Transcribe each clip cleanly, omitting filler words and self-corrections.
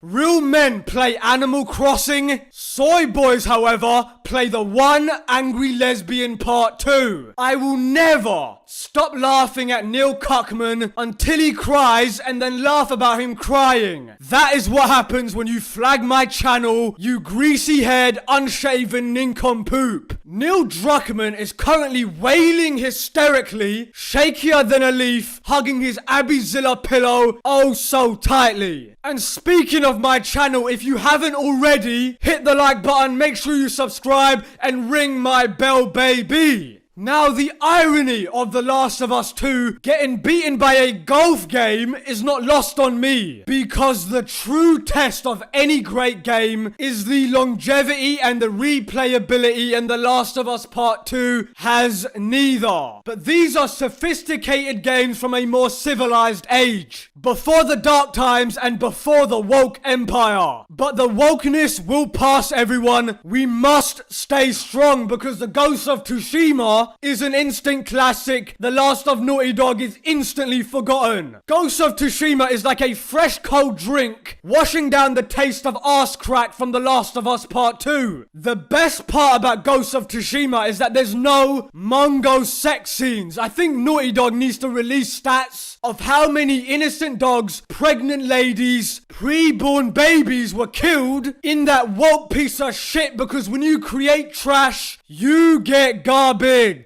Real men play Animal Crossing. Soy boys, however, play the One Angry Lesbian Part 2. I will never stop laughing at Neil Cuckman until he cries and then laugh about him crying. That is what happens when you flag my channel, you greasy-haired, unshaven nincompoop. Neil Druckmann is currently wailing hysterically, shakier than a leaf, hugging his Abbyzilla pillow oh so tightly. And speaking of my channel, if you haven't already, hit the like button, make sure you subscribe, and ring my bell, baby. Now, the irony of The Last of Us 2 getting beaten by a golf game is not lost on me, because the true test of any great game is the longevity and the replayability, and The Last of Us Part 2 has neither. But these are sophisticated games from a more civilized age, before the dark times and before the woke empire. But the wokeness will pass, everyone. We must stay strong, because the Ghost of Tsushima is an instant classic. The Last of Naughty Dog is instantly forgotten. Ghost of Tsushima is like a fresh cold drink, washing down the taste of arse crack from The Last of Us Part 2. The best part about Ghost of Tsushima is that there's no Mongo sex scenes. I think Naughty Dog needs to release stats of how many innocent dogs, pregnant ladies, pre-born babies were killed in that woke piece of shit, because when you create trash, you get garbage.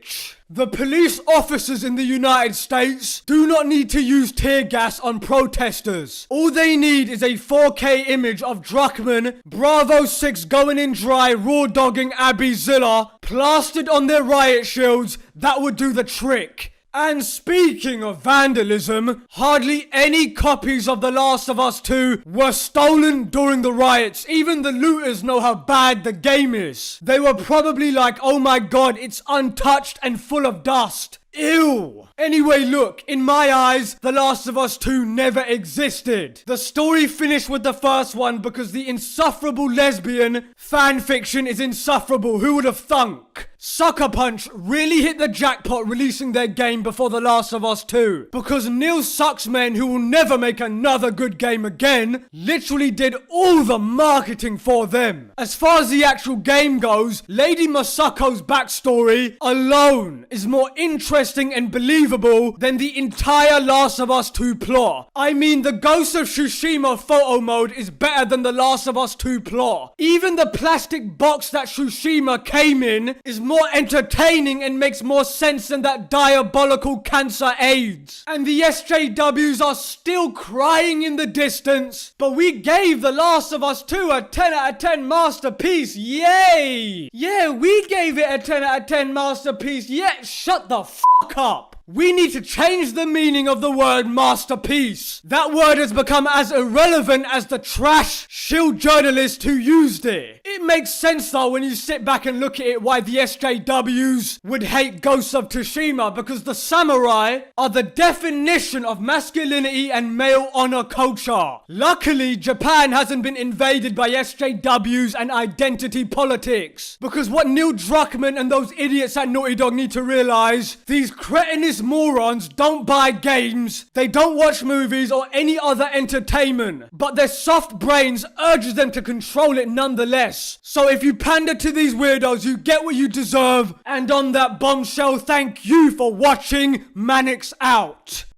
The police officers in the United States do not need to use tear gas on protesters. All they need is a 4K image of Druckmann, Bravo 6 going in dry, raw dogging Abbyzilla, plastered on their riot shields. That would do the trick. And speaking of vandalism, hardly any copies of The Last of Us 2 were stolen during the riots. Even the looters know how bad the game is. They were probably like, oh my god, it's untouched and full of dust. Ew. Anyway, look, in my eyes, The Last of Us 2 never existed. The story finished with the first one because the insufferable lesbian fanfiction is insufferable. Who would have thunk? Sucker Punch really hit the jackpot releasing their game before The Last of Us 2, because Neil Sucksman, who will never make another good game again, literally did all the marketing for them. As far as the actual game goes, Lady Masako's backstory alone is more interesting and believable than the entire Last of Us 2 plot. I mean, the Ghost of Tsushima photo mode is better than the Last of Us 2 plot. Even the plastic box that Tsushima came in is more entertaining and makes more sense than that diabolical cancer AIDS. And the SJWs are still crying in the distance, but we gave The Last of Us 2 a 10 out of 10 masterpiece. Yay! Yeah, we gave it a 10 out of 10 masterpiece. Yeah, shut the fuck up. We need to change the meaning of the word masterpiece. That word has become as irrelevant as the trash shield journalist who used it. It makes sense though when you sit back and look at it why the SJWs would hate Ghost of Tsushima, because the samurai are the definition of masculinity and male honor culture. Luckily, Japan hasn't been invaded by SJWs and identity politics, because what Neil Druckmann and those idiots at Naughty Dog need to realize, these cretinous morons don't buy games, they don't watch movies or any other entertainment, but their soft brains urges them to control it nonetheless. So if you pander to these weirdos, you get what you deserve. And on that bombshell, thank you for watching. Manix out.